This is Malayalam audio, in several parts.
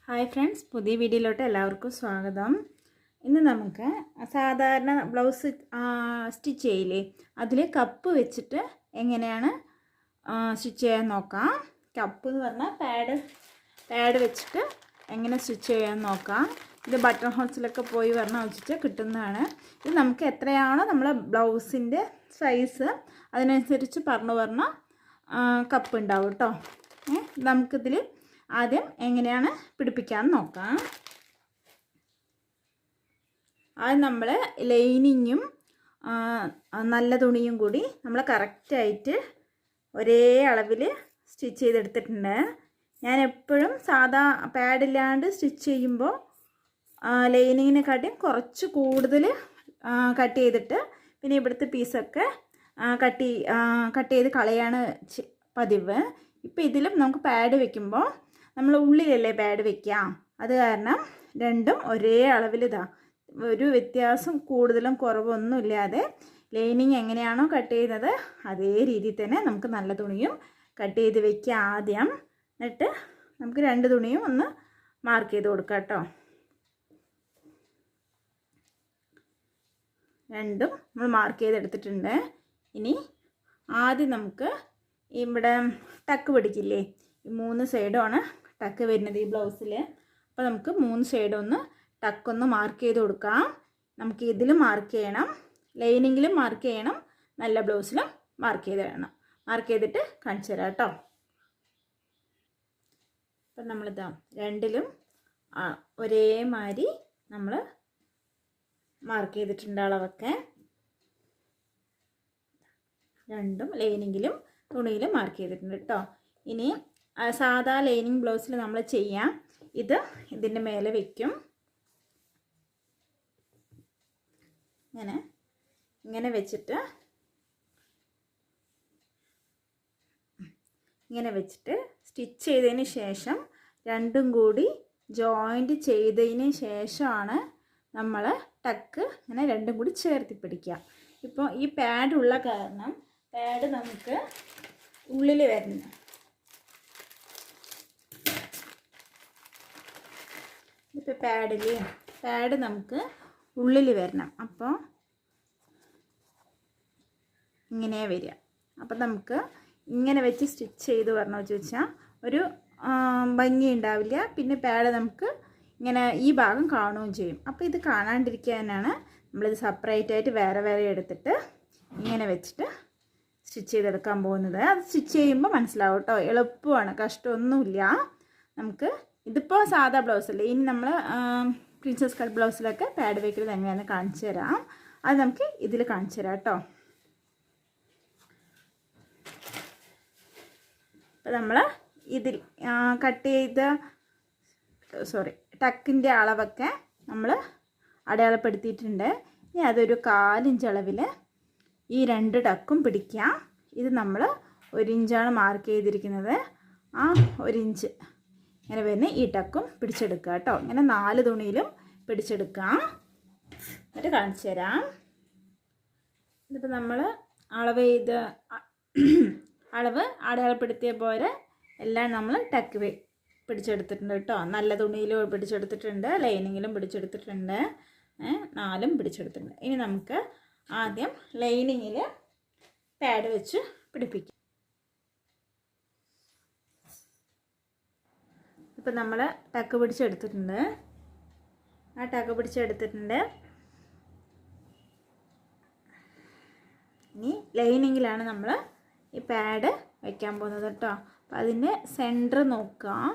ഹായ് ഫ്രണ്ട്സ്, പുതിയ വീഡിയോയിലോട്ട് എല്ലാവർക്കും സ്വാഗതം. ഇന്ന് നമുക്ക് സാധാരണ ബ്ലൗസ് സ്റ്റിച്ച് ചെയ്യില്ലേ, അതിൽ കപ്പ് വെച്ചിട്ട് എങ്ങനെയാണ് സ്റ്റിച്ച് ചെയ്യാൻ നോക്കാം. കപ്പ് എന്ന് പറഞ്ഞാൽ പാഡ് വെച്ചിട്ട് എങ്ങനെ സ്റ്റിച്ച് ചെയ്യാൻ നോക്കാം. ഇത് ബട്ടൺ ഹോൾസിലൊക്കെ പോയി വെച്ചിട്ട് കിട്ടുന്നതാണ്. ഇത് നമുക്ക് എത്രയാണോ നമ്മളെ ബ്ലൗസിൻ്റെ സൈസ് അതിനനുസരിച്ച് പറഞ്ഞ കപ്പ് ഉണ്ടാവും കേട്ടോ. നമുക്കിതിൽ ആദ്യം എങ്ങനെയാണ് പിടിപ്പിക്കാമെന്ന് നോക്കാം. ആദ്യം നമ്മൾ ലൈനിങ്ങും നല്ല തുണിയും കൂടി നമ്മൾ കറക്റ്റായിട്ട് ഒരേ അളവിൽ സ്റ്റിച്ച് ചെയ്തെടുത്തിട്ടുണ്ട്. ഞാൻ എപ്പോഴും സാധാ പാഡില്ലാണ്ട് സ്റ്റിച്ച് ചെയ്യുമ്പോൾ ലൈനിങ്ങിനെക്കാട്ടിയും കുറച്ച് കൂടുതൽ കട്ട് ചെയ്തിട്ട് പിന്നെ ഇവിടുത്തെ പീസൊക്കെ കട്ട് ചെയ്ത് കളയാണ് പതിവ്. ഇപ്പോൾ ഇതിലും നമുക്ക് പാഡ് വെക്കുമ്പോൾ നമ്മൾ ഉള്ളിലല്ലേ പാഡ് വെക്കാം, അത് കാരണം രണ്ടും ഒരേ അളവിൽ ഒരു വ്യത്യാസം കൂടുതലും കുറവൊന്നുമില്ലാതെ ലൈനിങ് എങ്ങനെയാണോ കട്ട് ചെയ്യുന്നത് അതേ രീതിയിൽ തന്നെ നമുക്ക് നല്ല തുണിയും കട്ട് ചെയ്ത് വെക്കാം ആദ്യം. എന്നിട്ട് നമുക്ക് രണ്ട് തുണിയും ഒന്ന് മാർക്ക് ചെയ്ത് കൊടുക്കാം കേട്ടോ. രണ്ടും നമ്മൾ മാർക്ക് ചെയ്തെടുത്തിട്ടുണ്ട്. ഇനി ആദ്യം നമുക്ക് ഇവിടെ ടക്ക് പിടിക്കില്ലേ, ഈ 3 സൈഡുമാണ് ടക്ക് വരുന്നത് ഈ ബ്ലൗസിൽ. അപ്പോൾ നമുക്ക് 3 സൈഡൊന്ന് ടക്കൊന്ന് മാർക്ക് ചെയ്ത് കൊടുക്കാം. നമുക്ക് ഇതിലും മാർക്ക് ചെയ്യണം, ലൈനിങ്ങിലും മാർക്ക് ചെയ്യണം, നല്ല ബ്ലൗസിലും മാർക്ക് ചെയ്തിട്ട് കാണിച്ചു തരാം കേട്ടോ. അപ്പം നമ്മളിതാ രണ്ടിലും ഒരേമാതിരി നമ്മൾ മാർക്ക് ചെയ്തിട്ടുണ്ട് അളവൊക്കെ. രണ്ടും ലൈനിങ്ങിലും തുണിയിലും മാർക്ക് ചെയ്തിട്ടുണ്ട് കേട്ടോ. ഇനി സാധാ ലൈനിങ് ബ്ലൗസിൽ നമ്മൾ ചെയ്യാം. ഇതിൻ്റെ മേലെ വയ്ക്കും. ഇങ്ങനെ വെച്ചിട്ട് സ്റ്റിച്ച് ചെയ്തതിന് ശേഷം രണ്ടും കൂടി ജോയിൻറ്റ് ചെയ്തതിന് ശേഷമാണ് നമ്മൾ ടക്ക് ഇങ്ങനെ രണ്ടും കൂടി ചേർത്തി പിടിക്കുക. ഇപ്പോൾ ഈ പാഡുള്ള കാരണം പാഡ് നമുക്ക് ഉള്ളിൽ വരുന്നു. ഇപ്പോൾ പാഡ് നമുക്ക് ഉള്ളിൽ വരണം. അപ്പോൾ ഇങ്ങനെ വരിക. അപ്പം നമുക്ക് ഇങ്ങനെ വെച്ച് സ്റ്റിച്ച് ചെയ്ത് ചോദിച്ചാൽ ഒരു ഭംഗി ഉണ്ടാവില്ല. പിന്നെ പാഡ് നമുക്ക് ഇങ്ങനെ ഈ ഭാഗം കാണുകയും ചെയ്യും. അപ്പോൾ ഇത് കാണാണ്ടിരിക്കാനാണ് നമ്മളിത് സെപ്പറേറ്റ് ആയിട്ട് വേറെ എടുത്തിട്ട് ഇങ്ങനെ വെച്ചിട്ട് സ്റ്റിച്ച് ചെയ്തെടുക്കാൻ പോകുന്നത്. അത് സ്റ്റിച്ച് ചെയ്യുമ്പോൾ മനസ്സിലാവും കേട്ടോ, എളുപ്പമാണ്, കഷ്ടമൊന്നുമില്ല. നമുക്ക് ഇതിപ്പോൾ സാധാ ബ്ലൗസല്ലേ, ഇനി നമ്മൾ പ്രിൻസസ് കട്ട് ബ്ലൗസിലൊക്കെ പാഡ് വെക്കുന്നത് എങ്ങനെയാണെന്ന് കാണിച്ചു തരാം. അത് നമുക്ക് ഇതിൽ കാണിച്ചു തരാം കേട്ടോ. അപ്പോൾ നമ്മൾ ഇതിൽ ടക്കിൻ്റെ അളവൊക്കെ നമ്മൾ അടയാളപ്പെടുത്തിയിട്ടുണ്ട്. ഇനി അതൊരു 1/4 ഇഞ്ച് അളവിൽ ഈ 2 ടക്കും പിടിക്കാം. ഇത് നമ്മൾ 1 ഇഞ്ചാണ് മാർക്ക് ചെയ്തിരിക്കുന്നത്. ആ 1 ഇഞ്ച് ഇങ്ങനെ വരുന്ന ഈ ടക്കും പിടിച്ചെടുക്കുക കേട്ടോ. ഇങ്ങനെ 4 തുണിയിലും പിടിച്ചെടുക്കാം. എന്നിട്ട് കാണിച്ചു തരാം. ഇതിപ്പോൾ നമ്മൾ അളവ് അടയാളപ്പെടുത്തിയ പോലെ എല്ലാം നമ്മൾ ടക്ക് പിടിച്ചെടുത്തിട്ടുണ്ട് കേട്ടോ. നല്ല തുണിയിലും പിടിച്ചെടുത്തിട്ടുണ്ട്, ലൈനിങ്ങിലും പിടിച്ചെടുത്തിട്ടുണ്ട്, 4ഉം പിടിച്ചെടുത്തിട്ടുണ്ട്. ഇനി നമുക്ക് ആദ്യം ലൈനിങ്ങിൽ പാഡ് വെച്ച് പിടിപ്പിക്കാം. ഇപ്പം നമ്മൾ ടക്ക് പിടിച്ചെടുത്തിട്ടുണ്ട്. ഇനി ലൈനിങ്ങിലാണ് നമ്മൾ ഈ പാഡ് വയ്ക്കാൻ പോകുന്നത് കേട്ടോ. അപ്പം അതിൻ്റെ സെൻറ്റർ നോക്കാം.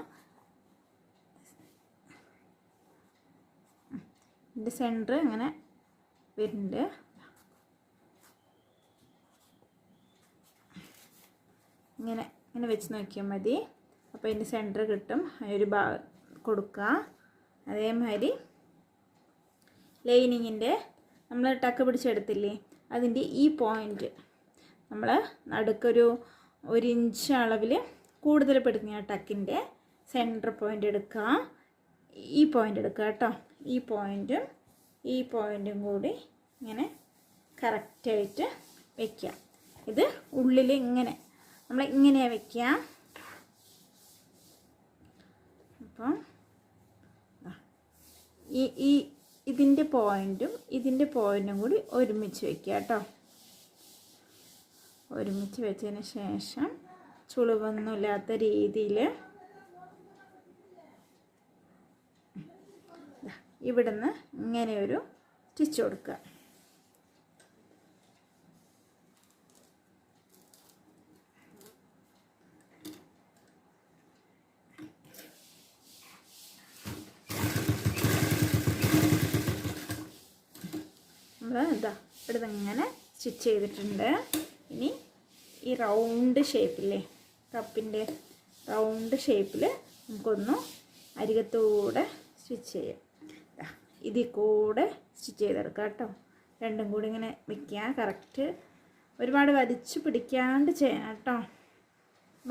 ഇതിൻ്റെ സെൻറ്റർ ഇങ്ങനെ വരുന്നുണ്ട്. ഇങ്ങനെ വെച്ച് നോക്കിയാൽ മതി. അപ്പോൾ ഇതിൻ്റെ സെൻറ്റർ കിട്ടും. ഒരു ഭാഗം കൊടുക്കുക. അതേമാതിരി ലൈനിങ്ങിൻ്റെ നമ്മൾ ടക്ക് പിടിച്ചെടുത്തില്ലേ, അതിൻ്റെ ഈ പോയിൻറ്റ് നമ്മൾ നടുക്കൊരു 1 ഇഞ്ച് അളവിൽ കൂടുതൽ പെടുന്ന ടക്കിൻ്റെ സെൻറ്റർ പോയിൻ്റ് എടുക്കുക. ഈ പോയിൻ്റ് എടുക്കുക കേട്ടോ. ഈ പോയിൻറ്റും കൂടി ഇങ്ങനെ കറക്റ്റായിട്ട് വയ്ക്കുക. ഇത് ഉള്ളിൽ നമ്മൾ ഇങ്ങനെയാണ് വയ്ക്കുക. അപ്പം ഈ ഇതിൻ്റെ പോയിൻറ്റും കൂടി ഒരുമിച്ച് വയ്ക്കുക കേട്ടോ. ഒരുമിച്ച് വെച്ചതിന് ശേഷം ചുളിവൊന്നുമില്ലാത്ത രീതിയിൽ ഇവിടുന്ന് ഇങ്ങനെ ഒരു സ്റ്റിച്ച് കൊടുക്കുക. ഇവിടുന്ന് ഇങ്ങനെ സ്റ്റിച്ച് ചെയ്തിട്ടുണ്ട്. ഇനി ഈ റൗണ്ട് ഷേപ്പില്ലേ, കപ്പിൻ്റെ റൗണ്ട് ഷേപ്പിൽ നമുക്കൊന്ന് അരികത്തൂടെ സ്റ്റിച്ച് ചെയ്യാം. ഇതിൽ കൂടെ സ്റ്റിച്ച് ചെയ്തെടുക്കാം കേട്ടോ. രണ്ടും കൂടി ഇങ്ങനെ വയ്ക്കുക. കറക്റ്റ് ഒരുപാട് വലിച്ചു പിടിക്കാണ്ട് ചെയ്യണം കേട്ടോ.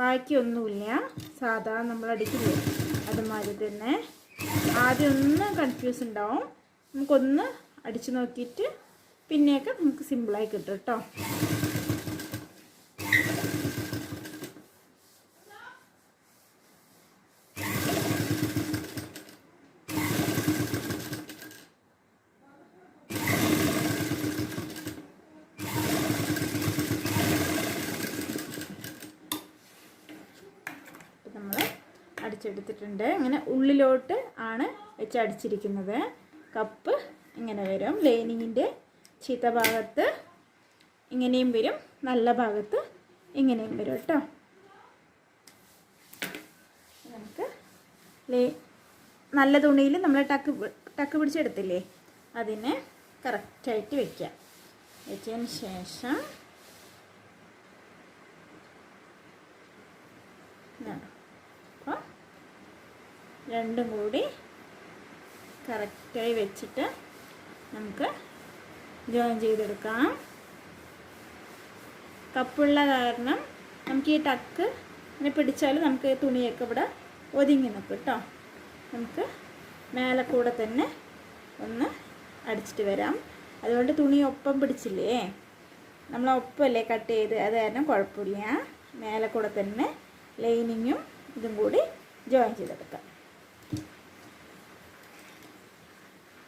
ബാക്കിയൊന്നുമില്ല, സാധാ നമ്മൾ അടിക്കില്ലേ അതുമാതിരി തന്നെ. ആദ്യം ഒന്ന് കൺഫ്യൂസ് ഉണ്ടാവും, നമുക്കൊന്ന് അടിച്ചു നോക്കിയിട്ട് പിന്നെയൊക്കെ നമുക്ക് സിമ്പിളായി കിട്ടും കേട്ടോ. നമ്മൾ അടിച്ചെടുത്തിട്ടുണ്ട്. ഇങ്ങനെ ഉള്ളിലോട്ട് ആണ് വെച്ച് അടിച്ചിരിക്കുന്നത്. കപ്പ് ഇങ്ങനെ വരും. ലൈനിങ്ങിൻ്റെ ചീത്ത ഭാഗത്ത് ഇങ്ങനെയും വരും, നല്ല ഭാഗത്ത് ഇങ്ങനെയും വരും കേട്ടോ. നമുക്ക് നല്ല തുണിയിൽ നമ്മൾ ടക്ക് പിടിച്ചെടുത്തില്ലേ, അതിനെ കറക്റ്റായിട്ട് വയ്ക്കാം. വെച്ചതിന് ശേഷം അപ്പോൾ രണ്ടും കൂടി കറക്റ്റായി വെച്ചിട്ട് നമുക്ക് ജോയിൻ ചെയ്തെടുക്കാം. കപ്പുള്ള കാരണം നമുക്ക് ഈ ടക്ക് ഇങ്ങനെ പിടിച്ചാൽ നമുക്ക് തുണിയൊക്കെ ഇവിടെ ഒതുങ്ങി നിൽക്കും കേട്ടോ. നമുക്ക് മേലെ കൂടെ തന്നെ ഒന്ന് അടിച്ചിട്ട് വരാം. അതുകൊണ്ട് തുണി ഒപ്പം പിടിച്ചില്ലേ, നമ്മൾ ഒപ്പമല്ലേ കട്ട് ചെയ്ത്, അത് കാരണം കുഴപ്പമില്ല. മേലെ കൂടെ തന്നെ ലൈനിങ്ങും ഇതും കൂടി ജോയിൻ ചെയ്തെടുക്കാം.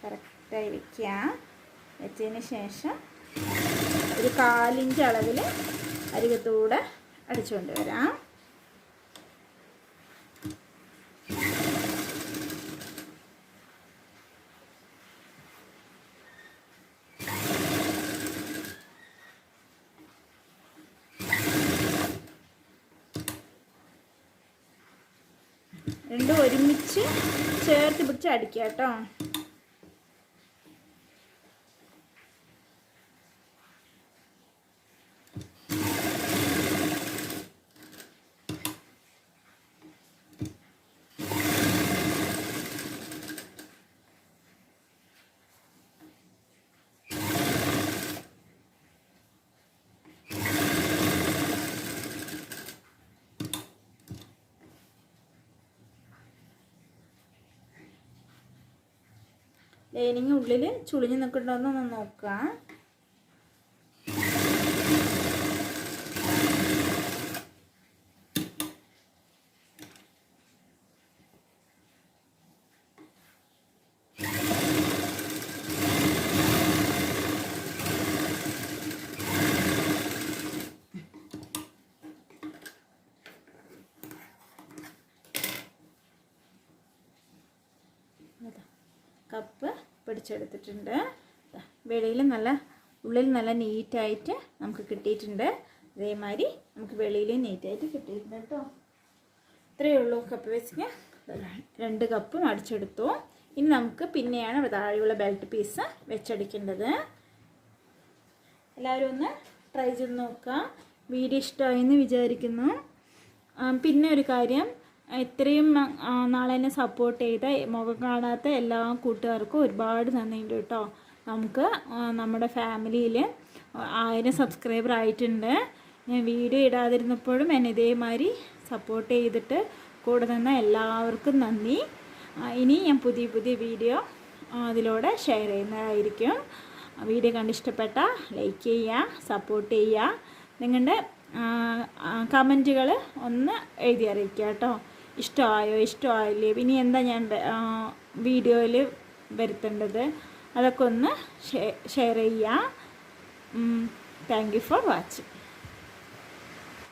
കറക്റ്റായി വയ്ക്കുക. വെച്ചതിന് ശേഷം ഒരു 1/4 ഇഞ്ച് അളവിൽ അരികത്തൂടെ അടിച്ചുകൊണ്ട് വരാം. രണ്ടും ഒരുമിച്ച് ചേർത്ത് പിടിച്ച് അടിക്കുക കേട്ടോ. ലൈനിങ് ഉള്ളിൽ ചുളിഞ്ഞ് നിൽക്കണ്ടോന്നൊന്ന് നോക്കുക. കപ്പ് പിടിച്ചെടുത്തിട്ടുണ്ട്. വെളിയിൽ നല്ല ഉള്ളിൽ നല്ല നീറ്റായിട്ട് നമുക്ക് കിട്ടിയിട്ടുണ്ട്. അതേമാതിരി നമുക്ക് വെളിയിൽ നീറ്റായിട്ട് കിട്ടിയിട്ടുണ്ട് കേട്ടോ. ഇത്രയേ ഉള്ളൂ കപ്പ് വെച്ചിട്ട് 2 കപ്പും അടിച്ചെടുത്തു. ഇനി നമുക്ക് പിന്നെയാണ് താഴെയുള്ള ബെൽറ്റ് പീസ് വെച്ചടിക്കേണ്ടത്. എല്ലാവരും ഒന്ന് ട്രൈ ചെയ്ത് നോക്കുക. വീഡിയോ ഇഷ്ടമായെന്ന് വിചാരിക്കുന്നു. പിന്നെ ഒരു കാര്യം, ഇത്രയും നാളെ എന്നെ സപ്പോർട്ട് ചെയ്ത മുഖം കാണാത്ത എല്ലാ കൂട്ടുകാർക്കും ഒരുപാട് നന്ദിയുണ്ട് കേട്ടോ. നമുക്ക് നമ്മുടെ ഫാമിലിയിൽ 1000 സബ്സ്ക്രൈബർ ആയിട്ടുണ്ട്. ഞാൻ വീഡിയോ ഇടാതിരുന്നപ്പോഴും എന്നെ ഇതേമാതിരി സപ്പോർട്ട് ചെയ്തിട്ട് കൂടെ നിന്ന എല്ലാവർക്കും നന്ദി. ഇനി ഞാൻ പുതിയ വീഡിയോ അതിലൂടെ ഷെയർ ചെയ്യുന്നതായിരിക്കും. വീഡിയോ കണ്ടിഷ്ടപ്പെട്ട ലൈക്ക് ചെയ്യുക, സപ്പോർട്ട് ചെയ്യുക. നിങ്ങളുടെ കമൻറ്റുകൾ ഒന്ന് എഴുതി അറിയിക്കുക കേട്ടോ. ഇഷ്ടമായില്ലേ, ഇനി എന്താ ഞാൻ വീഡിയോയിൽ വരുത്തേണ്ടത്. അതൊക്കെ ഒന്ന് ഷെയർ ചെയ്യുക. Thank you for watching.